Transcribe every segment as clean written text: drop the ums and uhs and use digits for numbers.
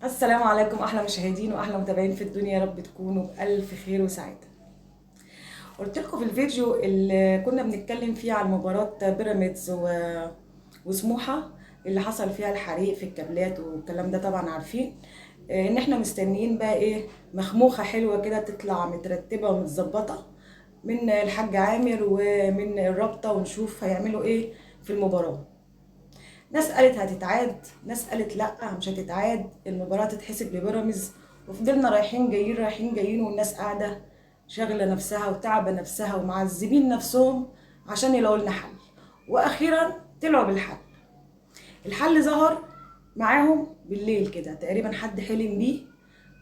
السلام عليكم احلى مشاهدين واحلى متابعين في الدنيا، يا رب تكونوا بالف خير وسعاده. قلت لكم في الفيديو اللي كنا بنتكلم فيه عن مباراه بيراميدز وسموحه اللي حصل فيها الحريق في الكابلات والكلام ده، طبعا عارفين ان احنا مستنيين بقى ايه، مخموخه حلوه كده تطلع مترتبه ومتظبطه من الحاج عامر ومن الرابطه، ونشوف هيعملوا ايه في المباراه. ناس قالت هتتعاد، ناس قالت لا مش هتتعاد، المباراة تتحسب لبيراميدز. وفضلنا رايحين جايين رايحين جايين، والناس قاعدة شاغلة نفسها وتعبة نفسها ومعذبين نفسهم عشان يلاقوا لنا حل. واخيرا طلعوا بالحل. الحل ظهر معاهم بالليل كده تقريبا، حد حلم بيه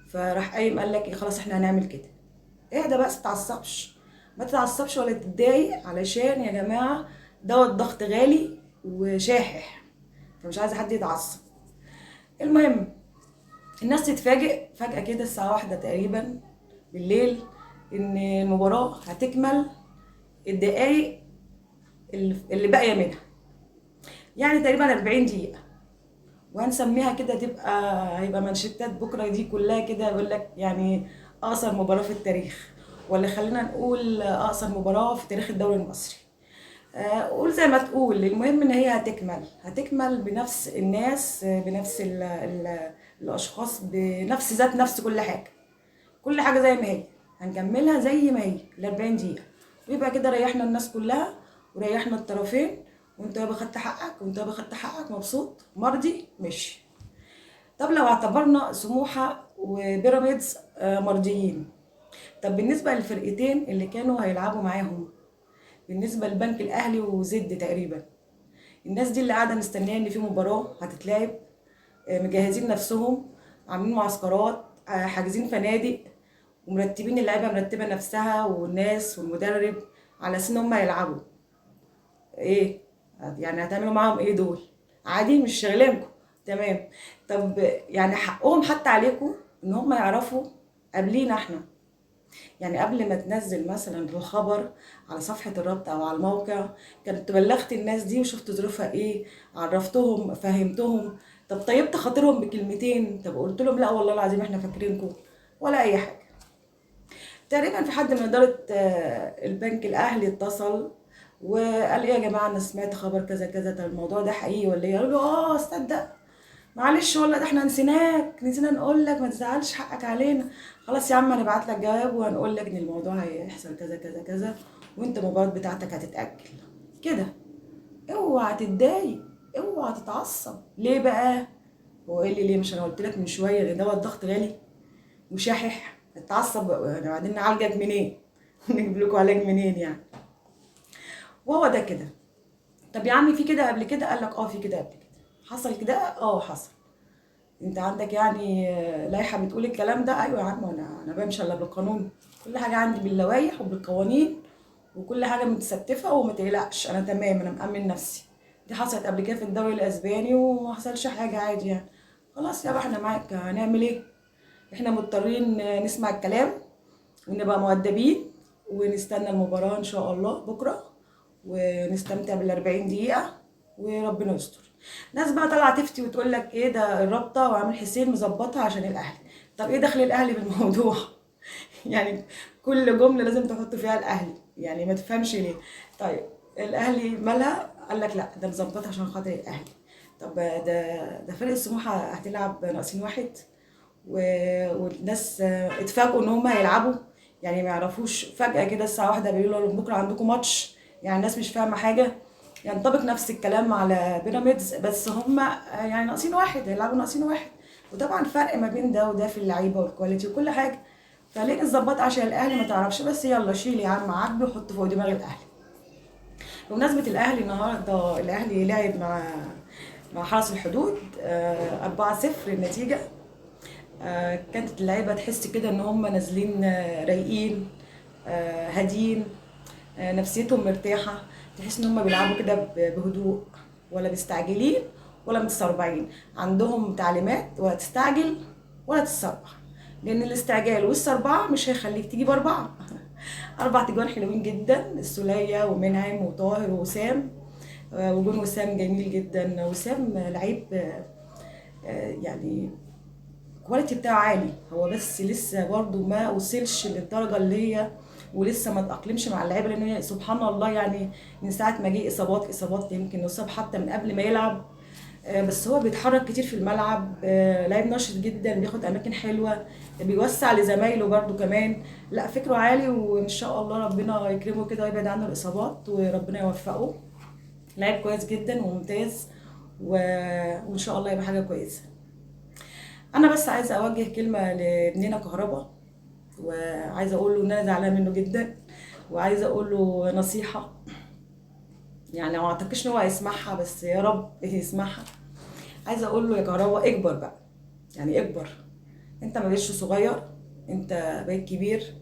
فراح قايم قال لك ايه، خلاص احنا هنعمل كده. اهدى بقى، متتعصبش، ما تتعصبش ولا تتضايق، علشان يا جماعة دواء الضغط غالي وشاحح، فمش عايزه حد يتعصب. المهم، الناس تتفاجئ فجأة كده الساعة 1 تقريبا بالليل إن المباراة هتكمل الدقايق اللي باقية منها، يعني تقريبا 40 دقيقة. وهنسميها كده، هيبقى منشتات بكرة دي كلها كده يقول لك يعني أقصر مباراة في التاريخ، ولا خلينا نقول أقصر مباراة في تاريخ الدوري المصري. قول زي ما تقول، المهم ان هي هتكمل بنفس الناس، بنفس ال الاشخاص، بنفس ذات نفس كل حاجه، كل حاجه زي ما هي، هنكملها زي ما هي ال 40 دقيقه. ويبقى كده ريحنا الناس كلها وريحنا الطرفين، وانت يابا خدت حقك وانت يابا خدت حقك، مبسوط مرضي ماشي. طب لو اعتبرنا سموحه وبيراميدز مرضيين، طب بالنسبه للفرقتين اللي كانوا هيلعبوا معاهم، بالنسبه للبنك الاهلي وزد تقريبا، الناس دي اللي قاعده مستنيه ان في مباراه هتتلعب، مجهزين نفسهم، عاملين معسكرات، حاجزين فنادق، ومرتبين اللعيبه، مرتبه نفسها والناس والمدرب على اساس ان هم يلعبوا. ايه يعني هتعملوا معاهم ايه دول؟ عادي مش شغلانكم. تمام. طب يعني حقهم حتى عليكم ان هم يعرفوا قبلينا احنا، يعني قبل ما تنزل مثلا الخبر على صفحة الرابطة أو على الموقع، كانت بلغت الناس دي وشفت ظروفها إيه، عرفتهم فهمتهم، طب طيبت خاطرهم بكلمتين، طب قلت لهم لا والله العظيم إحنا فاكرينكم، ولا أي حاجة. تقريبا في حد من إدارة البنك الأهلي اتصل وقال إيه يا جماعة، أنا سمعت خبر كذا كذا، طب الموضوع ده حقيقي ولا إيه؟ قالوا له صدق، معلش والله ده احنا نسيناك، نسينا نقول لك، ما تزعلش حقك علينا. خلاص يا عم هنبعت لك جواب وهنقول لك ان الموضوع هيحصل كذا كذا كذا، وانت المباراة بتاعتك هتتأجل كده. اوعى تتضايق، اوعى تتعصب. ليه بقى؟ هو ايه اللي ليه؟ مش انا قلت لك من شويه ان دواء الضغط غالي وشاحح؟ تتعصب يعني بعدين نعالجك منين؟ نجيب لكم علاج منين يعني؟ وهو ده كده. طب يا عمي في كده قبل كده؟ قال لك في كده قبل كده، حصل كده، حصل. انت عندك يعني لائحه بتقول الكلام ده؟ ايوه يا عم، انا بمشي الا بالقانون، كل حاجه عندي باللوائح وبالقوانين، وكل حاجه متستفه، وما تقلقش انا تمام، انا مأمن نفسي. دي حصلت قبل كده في الدوري الاسباني وما حصلش حاجه، عادي يعني. خلاص يابا احنا معاك، هنعمل ايه؟ احنا مضطرين نسمع الكلام ونبقى مؤدبين، ونستنى المباراة إن شاء الله بكرة، ونستمتع بال40 دقيقة، وربنا يستر. ناس بقى طالعة تفتي وتقول لك ايه ده، الرابطة وعامل حسين مظبطها عشان الأهلي. طب ايه دخل الأهلي بالموضوع؟ يعني كل جملة لازم تحط فيها الأهلي، يعني ما تفهمش ليه. طيب الأهلي مالها؟ قال لك لا ده مظبطها عشان خاطر الأهلي. طب ده فرق سموحة هتلعب ناقصين واحد، والناس اتفاجئوا ان هم هيلعبوا، يعني ما يعرفوش، فجأة كده الساعة 1 بيقولوا لهم بكرة عندكم ماتش، يعني الناس مش فاهمة حاجة. ينطبق نفس الكلام على بيراميدز، بس هم يعني ناقصين واحد، هيلعبوا ناقصين واحد، وطبعا فرق ما بين ده وده في اللعيبة والكواليتي وكل حاجة. فليه نظبط عشان الاهلي ما تعرفش؟ بس يلا شيل يا عم عجبي وحط فوق دماغ الاهلي. بمناسبة الاهلي، النهارده الاهلي لعب مع حرس الحدود 4-0 النتيجة. كانت اللعيبه تحس كده ان هم نازلين رايقين، هادين، نفسيتهم مرتاحه، تحس ان هم بيلعبوا كده بهدوء، ولا مستعجلين ولا متسربعين. عندهم تعليمات، ولا تستعجل ولا تتسربع، لان الاستعجال والسربعه مش هيخليك تجيب اربعه. 4 تجوان حلوين جدا، السولية ومنعم وطاهر ووسام. وجون وسام جميل جدا، وسام لعيب يعني الكواليتي بتاعه عالي، هو بس لسه برضه ما وصلش للدرجه اللي هي، ولسه ما تأقلمش مع اللعيبه، لان هي سبحان الله يعني من ساعه ما جه اصابات يمكن يصاب حتى من قبل ما يلعب. بس هو بيتحرك كتير في الملعب، لعيب نشط جدا، بياخد اماكن حلوه، بيوسع لزمايله برده كمان. لا فكره عالي، وان شاء الله ربنا يكرمه كده ويبعد عنه الاصابات وربنا يوفقه. لعيب كويس جدا وممتاز وان شاء الله يبقى حاجه كويسه. انا بس عايزه اوجه كلمه لابننا كهربا، وعايزه اقول له ان انا زعلانه منه جدا، وعايزه اقول له نصيحه، يعني ما اعتقدش ان هو هيسمعها بس يا رب يسمعها. عايزه اقول له يا كهربا اكبر بقى، يعني اكبر، انت ما بقتش صغير، انت بقيت كبير.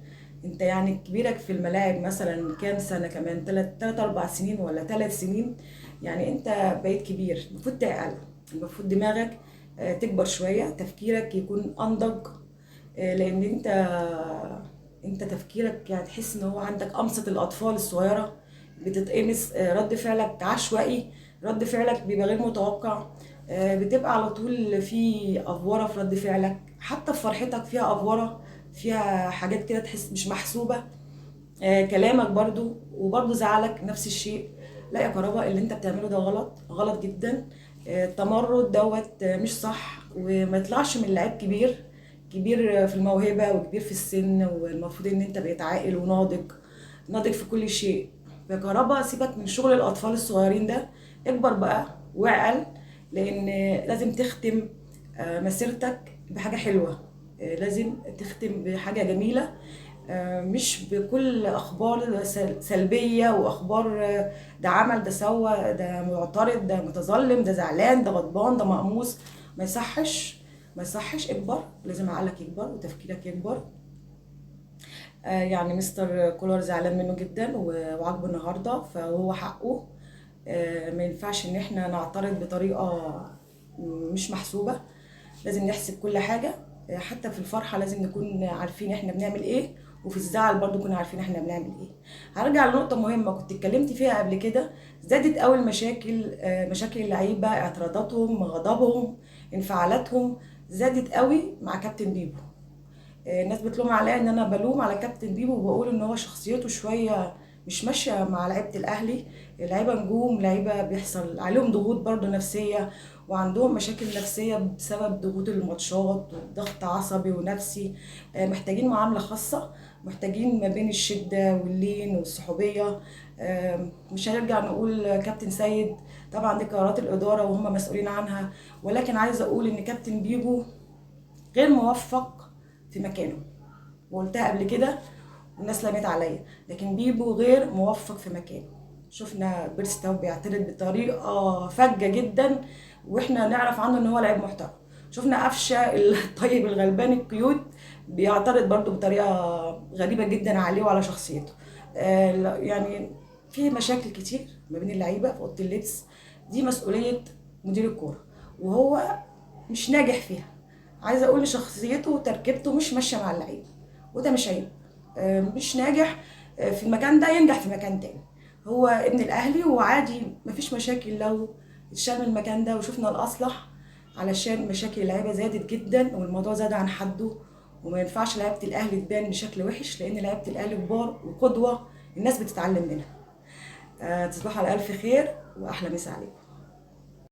انت يعني كبيرك في الملاعب مثلا كام سنه كمان، 3 4 سنين ولا 3 سنين، يعني انت بقيت كبير، المفروض تعقل، المفروض دماغك تكبر شويه، تفكيرك يكون انضج. لان انت تفكيرك يعني تحس ان هو عندك امسط الاطفال الصغيره، بتتقمص، رد فعلك عشوائي، رد فعلك بيبقى غير متوقع، بتبقى على طول في افوره في رد فعلك، حتى في فرحتك فيها افوره، فيها حاجات كده تحس مش محسوبه. كلامك برضو وبرضو زعلك نفس الشيء. لا يا كهرباء، اللي انت بتعمله ده غلط، غلط جدا. التمرد دوت مش صح، وما يطلعش من لعيب كبير، كبير في الموهبة وكبير في السن، والمفروض ان انت بقيت عاقل وناضج، ناضج في كل شيء. يا كهرباء سيبك من شغل الاطفال الصغيرين ده، اكبر بقى واعقل، لان لازم تختم مسيرتك بحاجة حلوة، لازم تختم بحاجة جميلة، مش بكل اخبار سلبيه، واخبار ده عمل ده سوى ده معترض ده متظلم ده زعلان ده غضبان ده مقموص. ما يصحش، ما يصحش. اكبر، لازم عقلك يكبر وتفكيرك يكبر. يعني مستر كولر زعلان منه جدا وعاجبه النهارده، فهو حقه. ما ينفعش ان احنا نعترض بطريقه مش محسوبه، لازم نحسب كل حاجه. حتى في الفرحه لازم نكون عارفين احنا بنعمل ايه، وفي الزعل برضو كنا عارفين احنا بنعمل ايه. هرجع لنقطه مهمه كنت اتكلمت فيها قبل كده، زادت قوي المشاكل، مشاكل اللعيبه، اعتراضاتهم، غضبهم، انفعالاتهم زادت قوي مع كابتن بيبو. الناس بتلوم عليا ان انا بلوم على كابتن بيبو، وبقول ان هو شخصيته شويه مش ماشيه مع لعيبه الاهلي. لعيبه نجوم، لعيبه بيحصل عليهم ضغوط برضو نفسيه، وعندهم مشاكل نفسيه بسبب ضغوط الماتشات وضغط عصبي ونفسي. محتاجين معامله خاصه، محتاجين ما بين الشده واللين والصحوبيه. مش هنرجع نقول كابتن سيد، طبعا دي قرارات الاداره وهم مسؤولين عنها، ولكن عايزه اقول ان كابتن بيبو غير موفق في مكانه، وقلتها قبل كده والناس لمت عليا، لكن بيبو غير موفق في مكانه. شفنا بيرستاو بيعترض بطريقه فجه جدا، واحنا نعرف عنه ان هو لعيب محترم. شفنا قفشه الطيب الغلبان الكيوت بيعترض برضو بطريقه غريبه جدا عليه وعلى شخصيته. يعني في مشاكل كتير ما بين اللعيبه في اوضه اللبس، دي مسؤوليه مدير الكوره، وهو مش ناجح فيها. عايزه اقول شخصيته وتركيبته مش ماشيه مع اللعيبه، وده مش عيب. مش ناجح في المكان ده، ينجح في مكان تاني. هو ابن الاهلي وعادي، مفيش مشاكل لو اتشال من المكان ده وشفنا الاصلح، علشان مشاكل اللعيبه زادت جدا والموضوع زاد عن حده. وما ينفعش لعيبه الاهلي تبان بشكل وحش، لان لعيبه الاهلي كبار وقدوه الناس بتتعلم منها. تصبحوا على الف خير واحلى مسا عليكم.